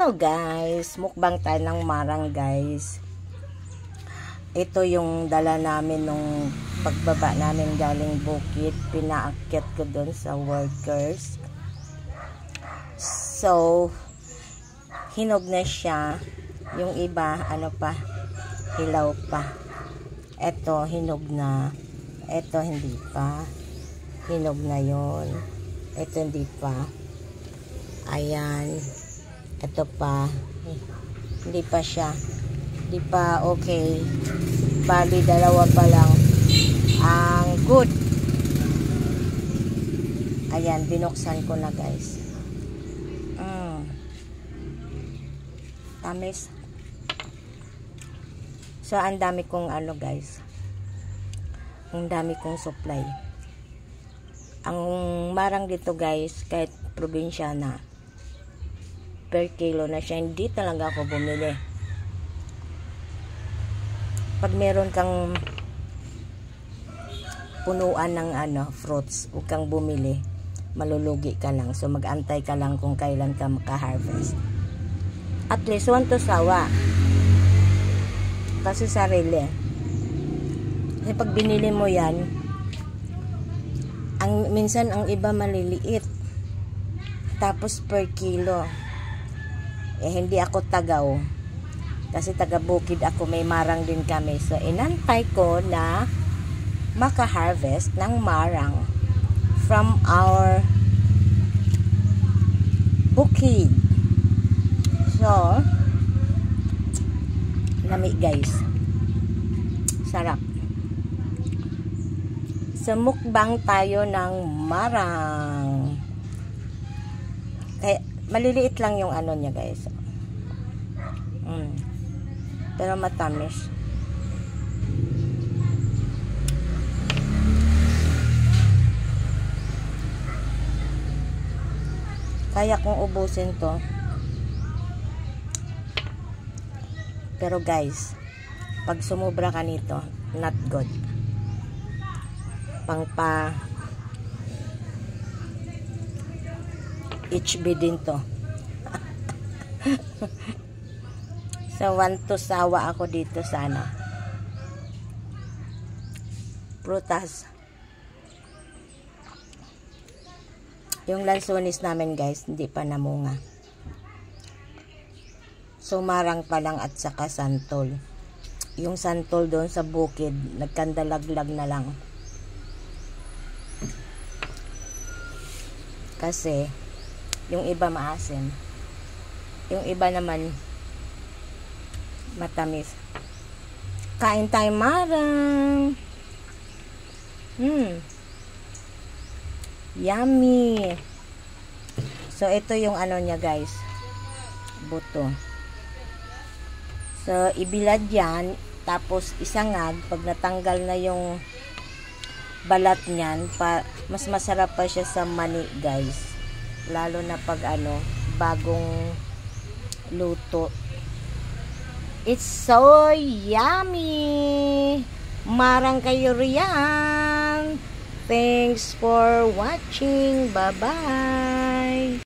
Hello guys, mukbang tayo ng marang guys. Ito yung dala namin nung pagbaba namin galing bukid. Pinaakyat ko dun sa workers. So, hinog na siya. Yung iba, ano pa, hilaw pa. Ito, hinog na. Ito, hindi pa. Hinog na yon. Ito, hindi pa. Ayan. Ito pa. Hindi pa siya. Hindi pa okay. Bali, dalawa pa lang. Ang good. Ayan, binuksan ko na guys. Tamis. So, ang dami kong ano guys. Ang dami kong supply. Ang marang dito guys, kahit probinsya na, per kilo na siya. Hindi talaga ako bumili. Pag meron kang punuan ng fruits, huwag kang bumili. Malulugi ka lang. So, mag-antay ka lang kung kailan ka maka-harvest. At least, one to sawa. Kasi sarili. Kasi pag binili mo yan, minsan ang iba maliliit. Tapos per kilo. Hindi ako tagaw. Kasi taga-bukid ako, may marang din kami. So, inantay ko na maka-harvest ng marang from our bukid. So, lami guys. Sarap. So, mukbang tayo ng marang. Kaya, maliliit lang yung ano niya guys. Pero matamis. Kaya kong ubusin to. Pero guys, pag sumubra ka nito, not good. Pangpa HB din to. So, want to sawa ako dito sana. Prutas. Yung lansones namin guys, hindi pa namunga. So, marang pa lang at saka santol. Yung santol doon sa bukid, nagkandalaglag na lang. Kasi, yung iba maasim. Yung iba naman matamis. Kain tayo marang. Yummy. So, ito yung ano niya guys. Buto. So, ibilad yan. Tapos, isangag. Pag natanggal na yung balat niyan, mas masarap pa siya sa mani guys. Lalo na pag bagong luto. It's so yummy! Marang kayo riyan! Thanks for watching! Bye-bye!